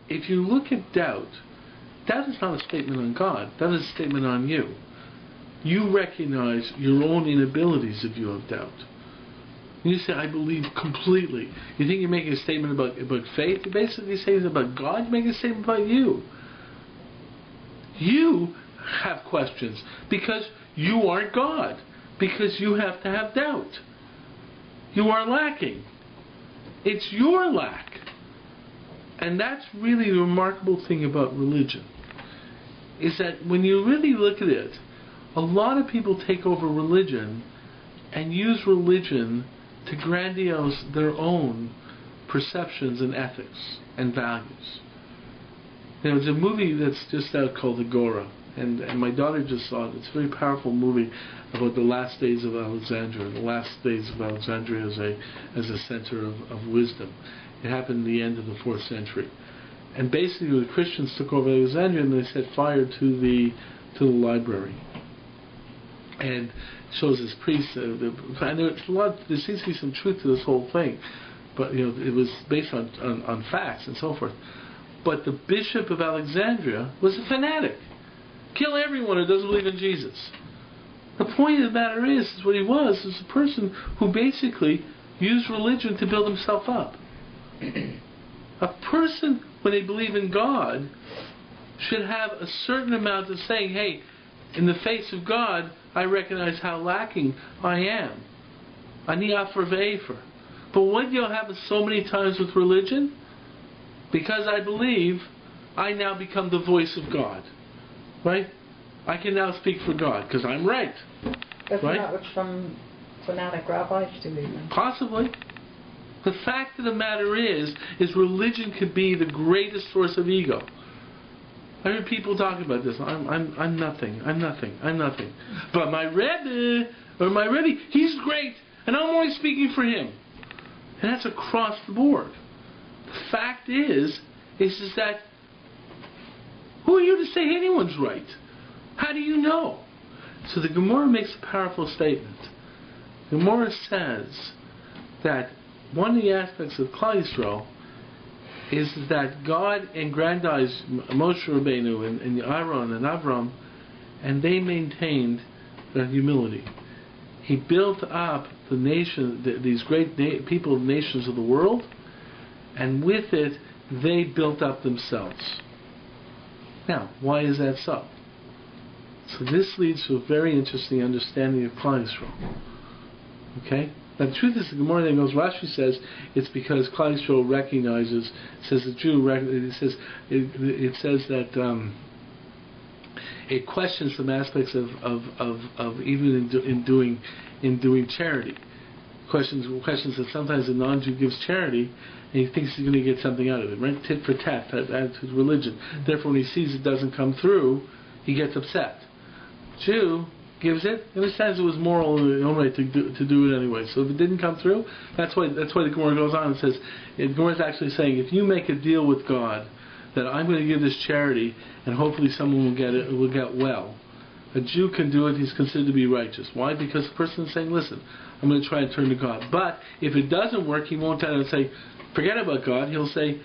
if you look at doubt, that is not a statement on God. That is a statement on you. You recognize your own inabilities if you have doubt. You say, I believe completely. You think you're making a statement about faith? You're basically saying about God. You're making a statement about you. You have questions because you aren't God. Because you have to have doubt. You are lacking. It's your lack. And that's really the remarkable thing about religion. Is that when you really look at it, a lot of people take over religion and use religion to grandiose their own perceptions and ethics and values. There's a movie that's just out called Agora, and my daughter just saw it. It's a very powerful movie about the last days of Alexandria, the last days of Alexandria as a center of wisdom. It happened at the end of the 4th century. And basically the Christians took over Alexandria and they set fire to the library. And it shows this priest, and there seems to be some truth to this whole thing, but it was based on facts and so forth. But the bishop of Alexandria was a fanatic. Kill everyone who doesn't believe in Jesus. The point of the matter is what he was a person who basically used religion to build himself up. A person, when they believe in God, should have a certain amount of saying, hey, in the face of God, I recognize how lacking I am. Ani afer ve'efer. But what you'll have so many times with religion, because I believe, I now become the voice of God. Right? I can now speak for God, because I'm right. Isn't right? that what some fanatic rabbis do even? Possibly. The fact of the matter is religion could be the greatest source of ego. I heard people talking about this. I'm nothing. I'm nothing. I'm nothing. But my Rebbe, he's great, and I'm only speaking for him. And that's across the board. The fact is that who are you to say anyone's right? How do you know? So the Gemara makes a powerful statement. The Gemara says that one of the aspects of Klal Yisrael is that God aggrandized Moshe Rabbeinu and Aaron and Avram, and they maintained their humility. He built up the nation, these great people, nations of the world, and with it, they built up themselves. Now, why is that so? So this leads to a very interesting understanding of Klal Yisrael. Okay? Now the truth is, the Gemara then goes, Rashi says, it's because Klal Yisrael recognizes, says the Jew, it says that it questions some aspects of even in doing charity. Questions that sometimes a non-Jew gives charity and he thinks he's going to get something out of it, right? Tit for tat, that attitude of religion. Therefore, when he sees it doesn't come through, he gets upset. Jew gives it, understands it was moral in his own right to do it anyway. So if it didn't come through, that's why the Gemara goes on and says, the Gemara is actually saying, if you make a deal with God that I'm going to give this charity and hopefully someone will get well, a Jew can do it. He's considered to be righteous. Why? Because the person is saying, listen, I'm going to try and turn to God. But if it doesn't work, he won't tell and say, forget about God. He'll say,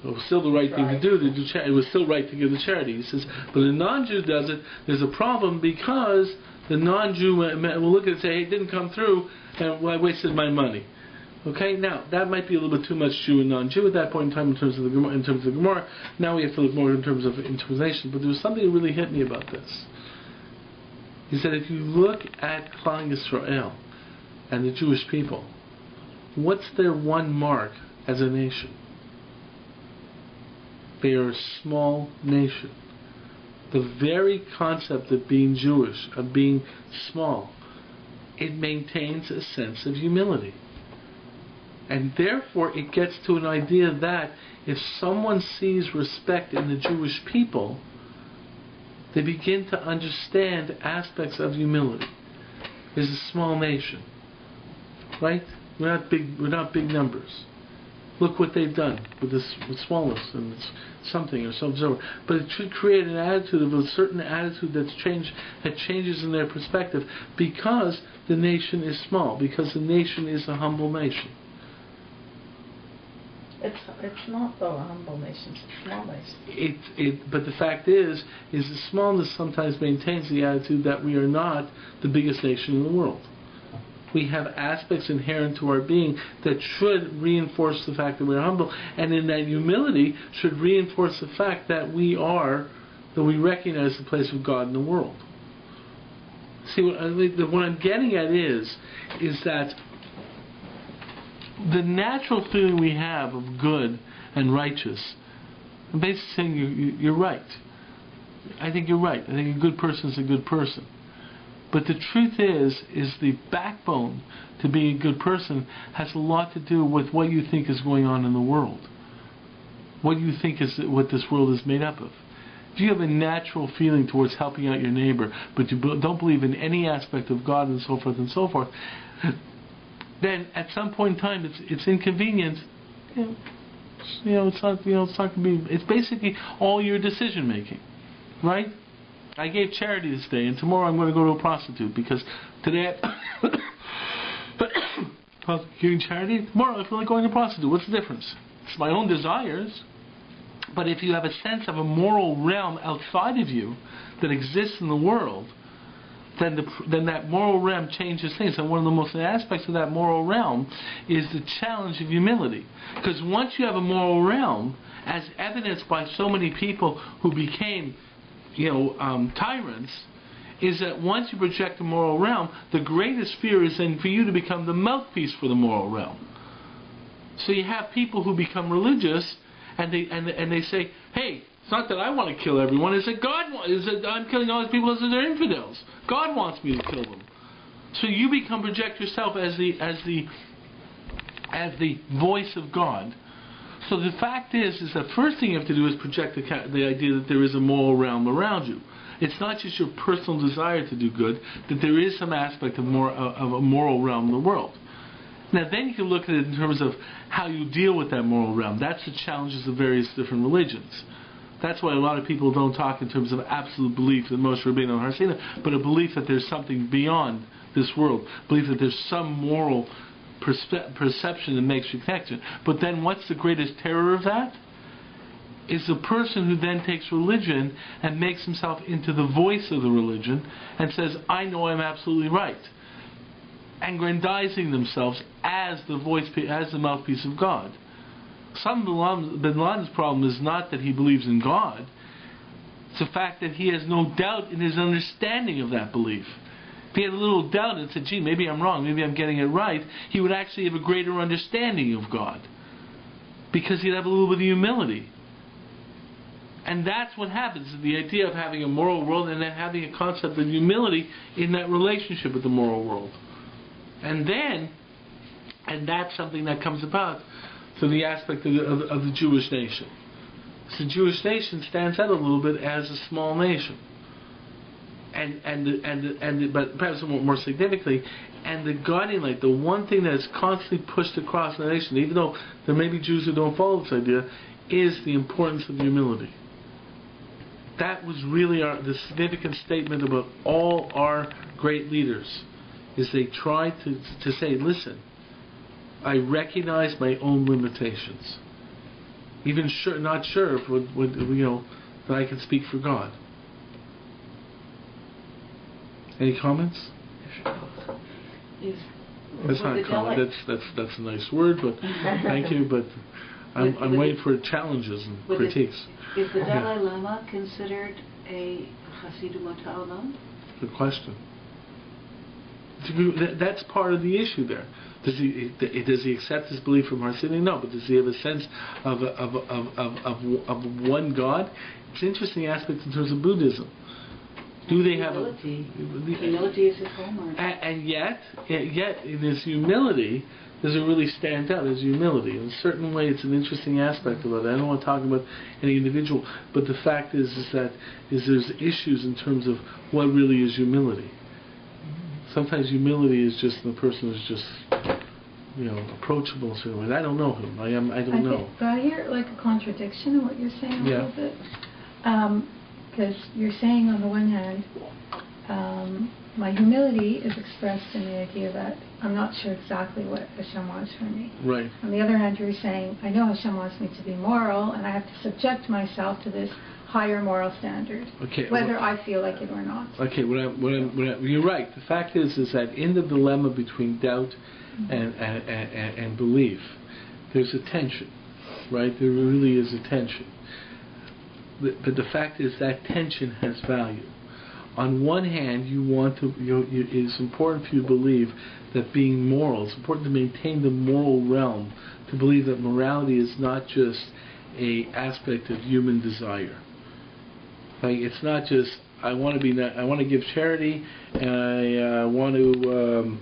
it was still the right thing to do. It was still right to give the charity. He says, but a non-Jew does it. There's a problem because the non-Jew will look at it and say, hey, it didn't come through, and I wasted my money. Okay, now that might be a little bit too much Jew and non-Jew at that point in time in terms of the Gemara. Now we have to look more in terms of interpretation. But there was something that really hit me about this. He said, if you look at Klal Yisrael and the Jewish people, what's their one mark as a nation? They are a small nation. The very concept of being Jewish, of being small, it maintains a sense of humility. And therefore it gets to an idea that if someone sees respect in the Jewish people, they begin to understand aspects of humility. It's a small nation, right? We're not big numbers. Look what they've done with smallness, and it's something or something. But it should create an attitude of a certain attitude that changes in their perspective because the nation is small, because the nation is a humble nation. It's not though a humble nation. It's a small nation. But the fact is the smallness sometimes maintains the attitude that we are not the biggest nation in the world. We have aspects inherent to our being that should reinforce the fact that we are humble, and in that humility should reinforce the fact that we recognize the place of God in the world. See, what I'm getting at is that the natural feeling we have of good and righteous, I'm basically saying you're right. I think you're right. I think a good person is a good person. But the truth is the backbone to being a good person has a lot to do with what you think is going on in the world. What you think is what this world is made up of. If you have a natural feeling towards helping out your neighbor, but you don't believe in any aspect of God and so forth, then at some point in time it's inconvenient. It's not going to be. It's basically all your decision making, right? I gave charity this day, and tomorrow I'm going to go to a prostitute because today giving charity. Tomorrow I feel like going to a prostitute. What's the difference? It's my own desires. But if you have a sense of a moral realm outside of you that exists in the world, then that moral realm changes things. And one of the most aspects of that moral realm is the challenge of humility. Because once you have a moral realm, as evidenced by so many people who became tyrants, is that once you project the moral realm, the greatest fear is then for you to become the mouthpiece for the moral realm. So you have people who become religious, and they say, "Hey, it's not that I want to kill everyone. It's that I'm killing all these people as they're infidels. God wants me to kill them." So you project yourself as the voice of God. So the fact is the first thing you have to do is project the idea that there is a moral realm around you. It's not just your personal desire to do good, that there is some aspect of a moral realm in the world. Now then you can look at it in terms of how you deal with that moral realm. That's the challenges of various different religions. That's why a lot of people don't talk in terms of absolute belief in Moshe Rabbeinu and Har Sinai, but a belief that there's something beyond this world, belief that there's some moral perception that makes you connection. But then what's the greatest terror of that? Is the person who then takes religion and makes himself into the voice of the religion and says, "I know I'm absolutely right," aggrandizing themselves as the voice, as the mouthpiece of God. Bin Laden's problem is not that he believes in God. It's the fact that he has no doubt in his understanding of that belief. If he had a little doubt and said, "Gee, maybe I'm wrong, maybe I'm getting it right," he would actually have a greater understanding of God, because he'd have a little bit of humility. And that's what happens, the idea of having a moral world and then having a concept of humility in that relationship with the moral world. And that's something that comes about through the aspect of the Jewish nation. So the Jewish nation stands out a little bit as a small nation. But perhaps more significantly, and the guiding light, the one thing that is constantly pushed across the nation, even though there may be Jews who don't follow this idea, is the importance of humility. That was really the significant statement about all our great leaders, is they tried to say, "Listen, I recognize my own limitations. Even not sure if that I can speak for God." Any comments? That's not a comment. That's a nice word, but thank you. But I'm waiting for challenges and critiques. Is the Dalai Lama considered a Hasidim Ta'olam? Good question. That's part of the issue there. Does he accept his belief from Har Sinai? No, but does he have a sense of one God? It's an interesting aspect in terms of Buddhism. Do they have humility is his hallmark? And yet in his humility, does it really stand out as humility? In a certain way, it's an interesting aspect of it. I don't want to talk about any individual, but the fact is that there's issues in terms of what really is humility. Sometimes humility is just the person is just approachable. So I don't know him. I don't know. But I hear like a contradiction in what you're saying a little bit. Because you're saying on the one hand, my humility is expressed in the idea that I'm not sure exactly what Hashem wants from me. Right. On the other hand, you're saying, I know Hashem wants me to be moral, and I have to subject myself to this higher moral standard, whether I feel like it or not. Okay, you're right. The fact is that in the dilemma between doubt and belief, there's a tension, right? There really is a tension. But the fact is that tension has value. On one hand, it's important for you to believe that being moral, it's important to maintain the moral realm, to believe that morality is not just an aspect of human desire. Like, it's not just I want to give charity and I want to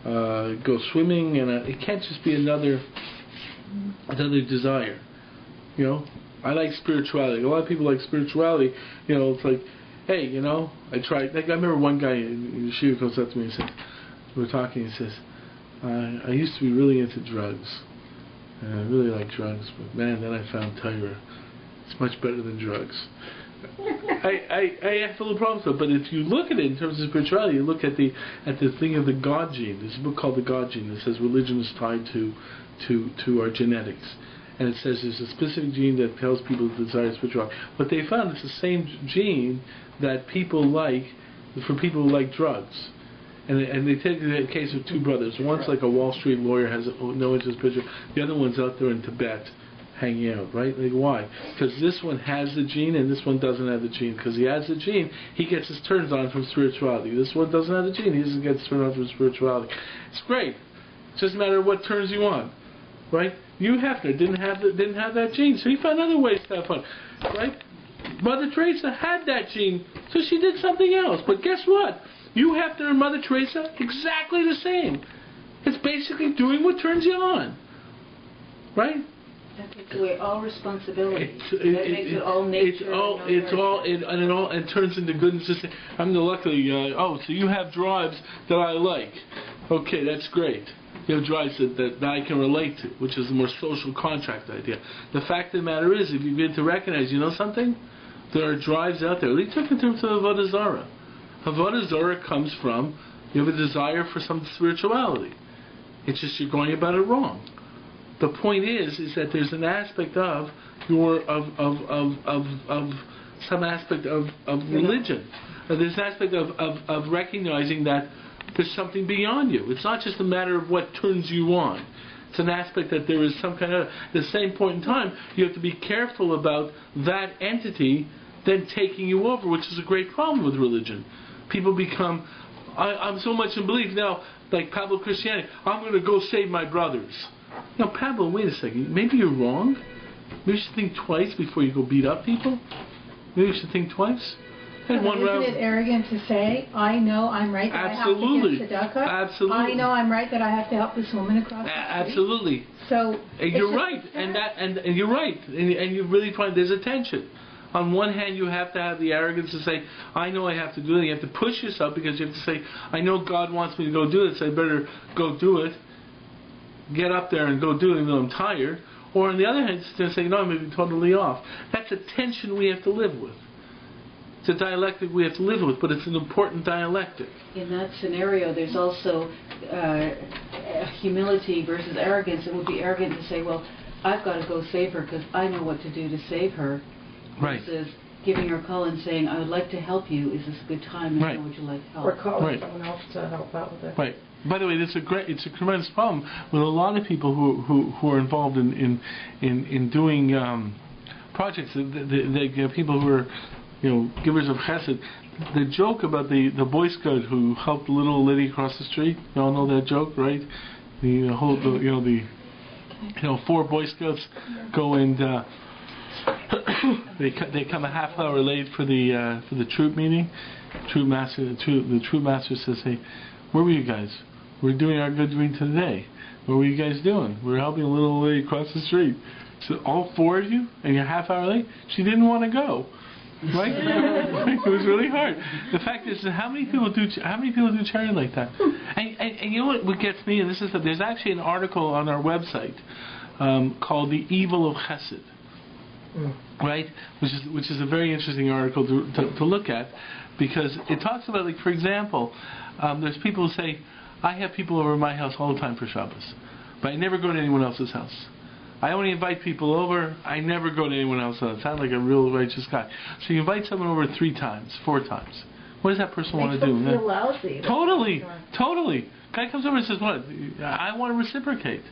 go swimming, and it can't just be another desire. You know, I like spirituality. A lot of people like spirituality. You know, it's like, hey, you know, I tried. Like, I remember one guy in Yeshiva comes up to me and says, we were talking. He says, I used to be really into drugs. And I really like drugs, but man, then I found Torah. It's much better than drugs. I have a little problem with it, but if you look at it in terms of spirituality, you look at the thing of the God gene. There's a book called The God Gene that says religion is tied to our genetics, and it says there's a specific gene that tells people to desire spirituality. But they found it's the same gene that people like for people who like drugs. And they take the case of two brothers. One's like a Wall Street lawyer, has no interest in spirituality. The other one's out there in Tibet, hanging out, right? Like, why? Because this one has the gene and this one doesn't have the gene. Because he has the gene, he gets his turns on from spirituality. This one doesn't have the gene, he doesn't get his turn on from spirituality. It's great. It's just a matter of what turns you on, right? Hugh Hefner didn't have that gene, so he found other ways to have fun, right? Mother Teresa had that gene, so she did something else. But guess what? Hugh Hefner and Mother Teresa, exactly the same. It's basically doing what turns you on, right? That takes away all responsibility. That makes it all nature. It turns into goodness. I'm the luckily. So you have drives that I like. Okay, that's great. You have drives that I can relate to, which is a more social contract idea. The fact of the matter is, if you begin to recognize, you know something, there are drives out there. They took in terms of Avodah Zarah. Avodah Zarah comes from you have a desire for some spirituality. It's just you're going about it wrong. The point is that there's an aspect of some aspect of religion. There's an aspect of recognizing that there's something beyond you. It's not just a matter of what turns you on. It's an aspect that there is some kind of. At the same point in time, you have to be careful about that entity then taking you over, which is a great problem with religion. People become. I'm so much in belief now, like Pablo Christianity. I'm going to go save my brothers. Now, Pablo, wait a second. Maybe you're wrong. Maybe you should think twice before you go beat up people. Maybe you should think twice. Isn't it arrogant to say, I know I'm right that Absolutely. I have to give tzedakah? Absolutely. I know I'm right that I have to help this woman across the street? Absolutely. So and you're right, and you're right, and you really find there's a tension. On one hand, you have to have the arrogance to say, I know I have to do it. You have to push yourself because you have to say, I know God wants me to go do it, so I better go do it. Get up there and go do it even though I'm tired. Or on the other hand, it's to say, no, I'm going to be totally off. That's a tension we have to live with. It's a dialectic we have to live with, but it's an important dialectic. In that scenario, there's also humility versus arrogance. It would be arrogant to say, well, I've got to go save her because I know what to do to save her. Right. Versus giving her a call and saying, I would like to help you. Is this a good time? And right. how would you like help? Or calling someone else to help out with it. Right. By the way, it's a tremendous problem with a lot of people who are involved in doing projects. The people who are givers of chesed. The joke about the Boy Scout who helped the little lady across the street. You all know that joke, right? The whole 4 Boy Scouts go and they come a half hour late for the troop meeting. The troop master says, "Hey, where were you guys? We're doing our good deed today. What were you guys doing? We're helping a little lady across the street." So all 4 of you, and you're half hour late. She didn't want to go. Right? It was really hard. The fact is, how many people do charity like that? And you know what gets me? And this is there's actually an article on our website called "The Evil of Chesed," right? Which is a very interesting article to look at because it talks about, like, for example, there's people who say, I have people over at my house all the time for Shabbos, but I never go to anyone else's house. I only invite people over. I never go to anyone else's house. I sound like a real righteous guy. So you invite someone over 3 times, 4 times. What does that person want to do? Makes them feel lousy. Totally. Guy comes over and says, "What? I want to reciprocate."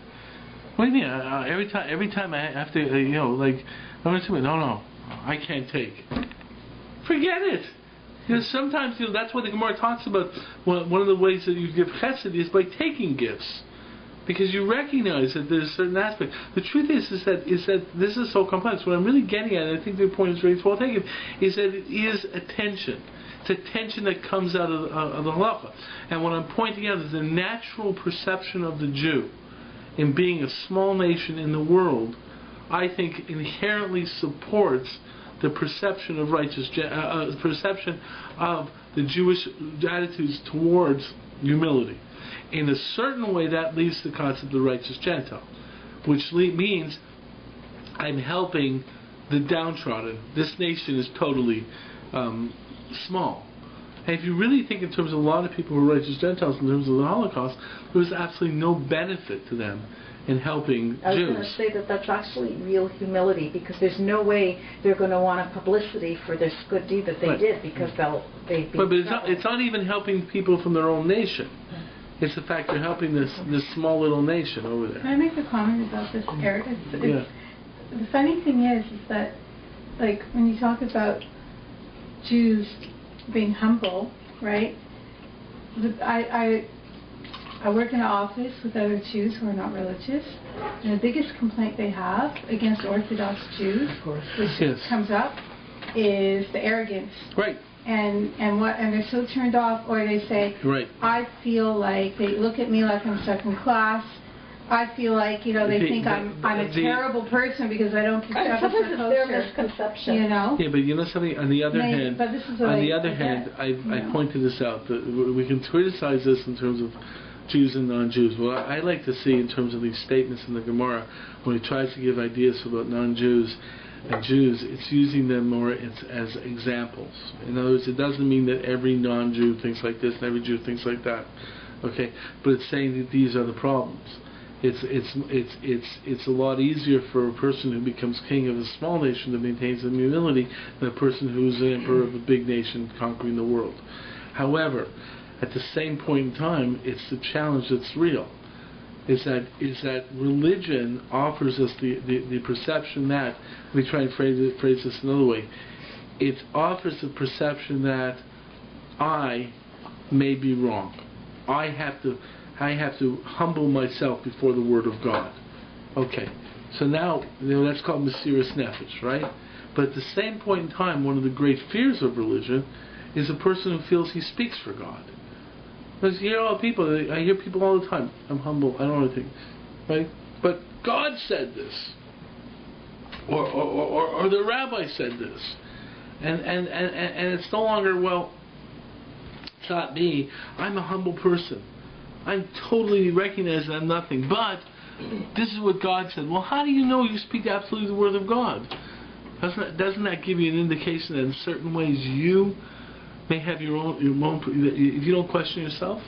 What do you mean? Every time I have to, I'm going to say, no, I can't take. Forget it. Sometimes that's what the Gemara talks about. One of the ways that you give chesed is by taking gifts, because you recognize that there's a certain aspect. The truth is that this is so complex. What I'm really getting at, and I think the point is very well taken, is that it is a tension. It's a tension that comes out of the halacha. And what I'm pointing out is the natural perception of the Jew in being a small nation in the world, I think inherently supports the perception of perception of the Jewish attitudes towards humility. In a certain way, that leads to the concept of the righteous Gentile, which means I'm helping the downtrodden. This nation is totally small. And if you really think in terms of a lot of people who are righteous Gentiles in terms of the Holocaust, there was absolutely no benefit to them in helping Jews. I was going to say that that's actually real humility, because there's no way they're going to want a publicity for this good deed that they did, because they'd be. But it's not even helping people from their own nation. It's the fact they're helping this small little nation over there. Can I make a comment about this, Eric? The funny thing is that, like, when you talk about Jews being humble, right? I work in an office with other Jews who are not religious, and the biggest complaint they have against Orthodox Jews, which comes up, is the arrogance. Right. And they're so turned off, or they say, I feel like they look at me like I'm second class. I feel like they think I'm a terrible person because I don't keep Shabbos or kosher. Their misconception. Yeah, but something. On the other hand, I pointed this out that we can criticize this in terms of Jews and non-Jews. What I like to see in terms of these statements in the Gemara, when he tries to give ideas about non-Jews and Jews, it's using them more as examples. In other words, it doesn't mean that every non-Jew thinks like this and every Jew thinks like that. Okay, but it's saying that these are the problems. It's a lot easier for a person who becomes king of a small nation to maintain some humility than a person who's the emperor of a big nation conquering the world. However, at the same point in time, it's the challenge that's real. Is that religion offers us the perception that, let me try and phrase this another way, it offers the perception that I may be wrong. I have to humble myself before the Word of God. Okay, so now that's called Mesiras Nefesh, right? But at the same point in time, one of the great fears of religion is a person who feels he speaks for God. Because I hear people all the time, I'm humble, I don't know anything, right? But God said this, or the rabbi said this, and it's no longer, well, it's not me. I'm a humble person. I'm totally recognized that I'm nothing, but this is what God said. Well, how do you know you speak absolutely the Word of God? Doesn't that give you an indication that in certain ways you may have your own, if you don't question yourself?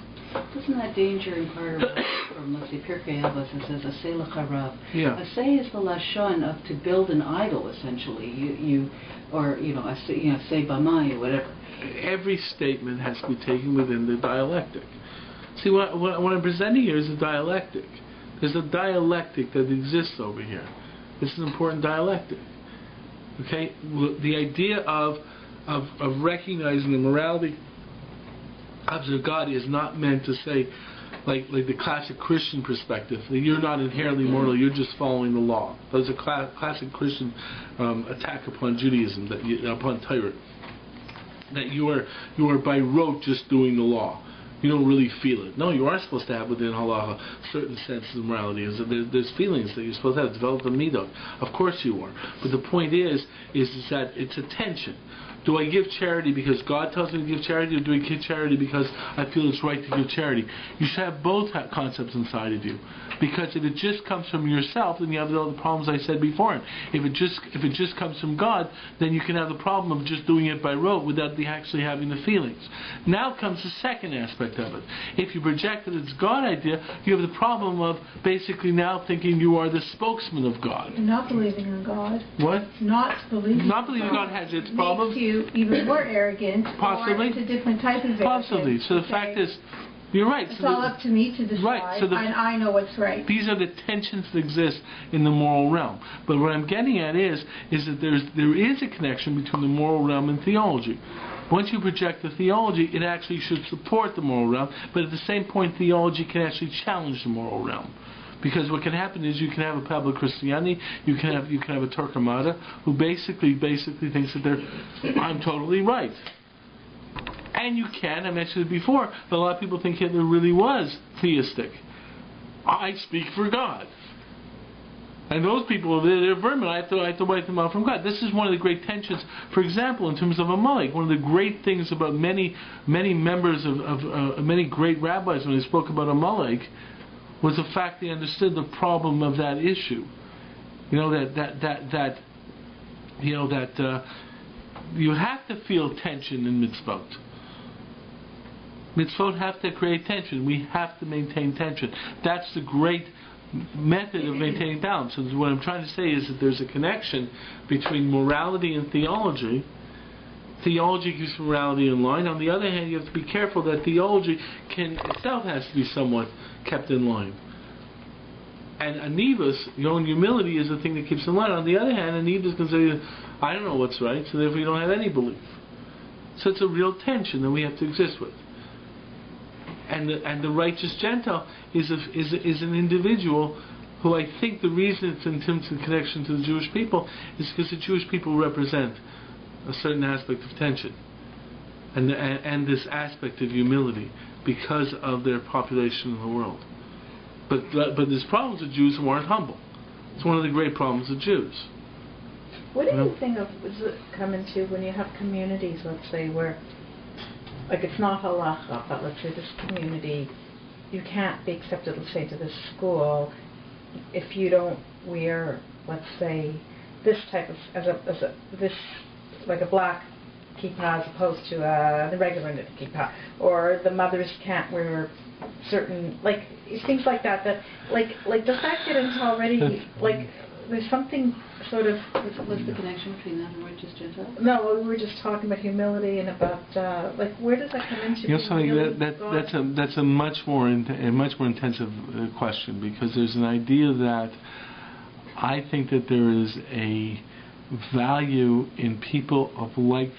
Doesn't that danger inquire from, let's say, Pirkei Avos, it says, Aseh lecha Rab. Yeah. Aseh is the lashon of to build an idol, essentially. Aseh bamai, or whatever. Every statement has to be taken within the dialectic. See, what I'm presenting here is a dialectic. There's a dialectic that exists over here. It's an important dialectic. Okay? The idea of recognizing the morality of God is not meant to say, like the classic Christian perspective, that you're not inherently moral, you're just following the law. That's a classic Christian attack upon Judaism, upon Torah. That you are by rote just doing the law. You don't really feel it. No, you are supposed to have within halacha certain senses of morality. There's feelings that you're supposed to have developed a midah. Of course you are. But the point is that it's a tension. Do I give charity because God tells me to give charity, or do I give charity because I feel it's right to give charity? You should have both concepts inside of you. Because if it just comes from yourself, then you have all the problems I said before. If it just comes from God, then you can have the problem of just doing it by rote without actually having the feelings. Now comes the second aspect. aspect of it. If you project that it's God idea, you have the problem of basically now thinking you are the spokesman of God. Not believing in God. What? Not believing God has its problems. Makes you even more arrogant. Possibly. Or it's a different type of arrogance. Possibly. So the fact is, you're right. It's all up to me to decide, right, and I know what's right. These are the tensions that exist in the moral realm. But what I'm getting at is that there is a connection between the moral realm and theology. Once you project the theology, it actually should support the moral realm, but at the same point, theology can actually challenge the moral realm. Because what can happen is you can have a Pablo Cristiani, you can have a Turk Armada, who basically thinks that I'm totally right. And you can, I mentioned it before, but a lot of people think Hitler really was theistic. I speak for God. And those people, they're vermin. I have to wipe them out from God. This is one of the great tensions, for example, in terms of Amalek. One of the great things about many members of many great rabbis when they spoke about Amalek was the fact they understood the problem of that issue. You know, that you have to feel tension in mitzvot. Mitzvot have to create tension. We have to maintain tension. That's the great method of maintaining balance. So what I'm trying to say is that there's a connection between morality and theology. Theology keeps morality in line. On the other hand, you have to be careful that theology itself has to be somewhat kept in line. And anivus, your own humility, is the thing that keeps in line. On the other hand, anivus can say, I don't know what's right, so therefore you don't have any belief. So it's a real tension that we have to exist with. And the righteous Gentile is an individual who I think the reason it's in connection to the Jewish people is because the Jewish people represent a certain aspect of tension and this aspect of humility because of their population in the world. But there's problems with Jews who aren't humble. It's one of the great problems of Jews. What do you think of does it come into when you have communities, let's say, where, like, it's not halacha, but let's say this community, you can't be accepted, let's say, to this school if you don't wear, let's say, this type of, this, like a black kippah as opposed to the regular kippah, or the mothers can't wear certain, like, things like that, like, does that get into already, like, there's something sort of... What's the connection between that and righteous Gentiles? No, we were just talking about humility and about, like, where does that come into? You know something, that's a much more intensive question, because there's an idea that I think that there is a value in people of like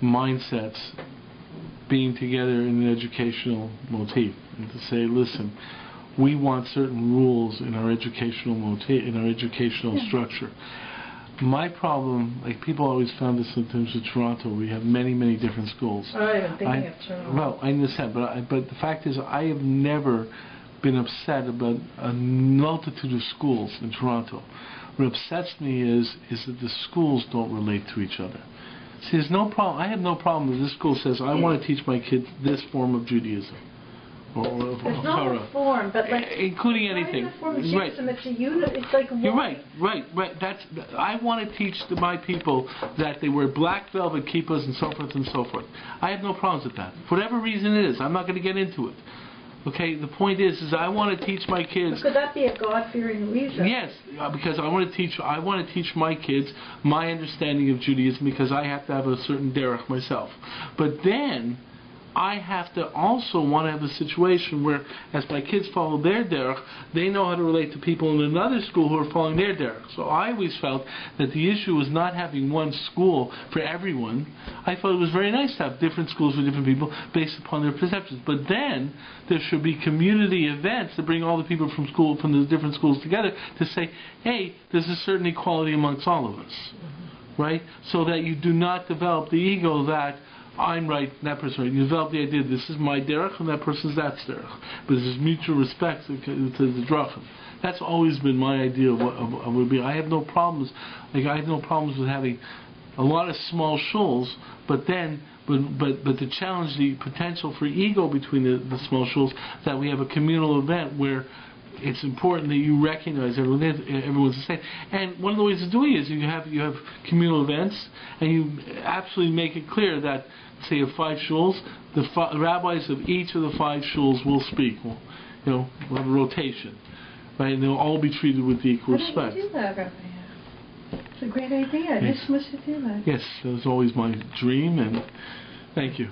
mindsets being together in an educational motif, and to say, listen, we want certain rules in our educational structure. My problem, like people always found this in terms of Toronto, we have many different schools. Oh, I'm thinking of Toronto. Well, I understand, but the fact is, I have never been upset about a multitude of schools in Toronto. What upsets me is that the schools don't relate to each other. See, there's no problem. I have no problem if this school says, I want to teach my kids this form of Judaism. It's not a form, but like including anything. It's not a form of Judaism, it's a unit. It's like you're right. I want to teach my people that they wear black velvet kippahs and so forth and so forth. I have no problems with that. For whatever reason it is, I'm not going to get into it. Okay, the point is I want to teach my kids. But could that be a God-fearing reason? Yes, because I want to teach my kids my understanding of Judaism, because I have to have a certain derech myself. But then I have to also want to have a situation where, as my kids follow their derech, they know how to relate to people in another school who are following their derech. So I always felt that the issue was not having one school for everyone. I thought it was very nice to have different schools for different people based upon their perceptions. But then there should be community events to bring all the people from the different schools together to say, hey, there's a certain equality amongst all of us, right? So that you do not develop the ego that I'm right, that person's right. You develop the idea this is my derech and that person's that's derech. But there's mutual respect to the drachim. That's always been my idea of what would be. I have no problems. Like I have no problems with having a lot of small shuls, but to challenge the potential for ego between the small shuls, that we have a communal event where it's important that you recognize everyone's the same. And one of the ways of doing it is you have communal events, and you absolutely make it clear that, say, you have 5 shuls, the rabbis of each of the 5 shuls will speak. We'll have a rotation, right? And they'll all be treated with equal respect. Why don't you do that, Rabbi? It's a great idea. Yes. Nishma should do that. Yes, that was always my dream, and thank you.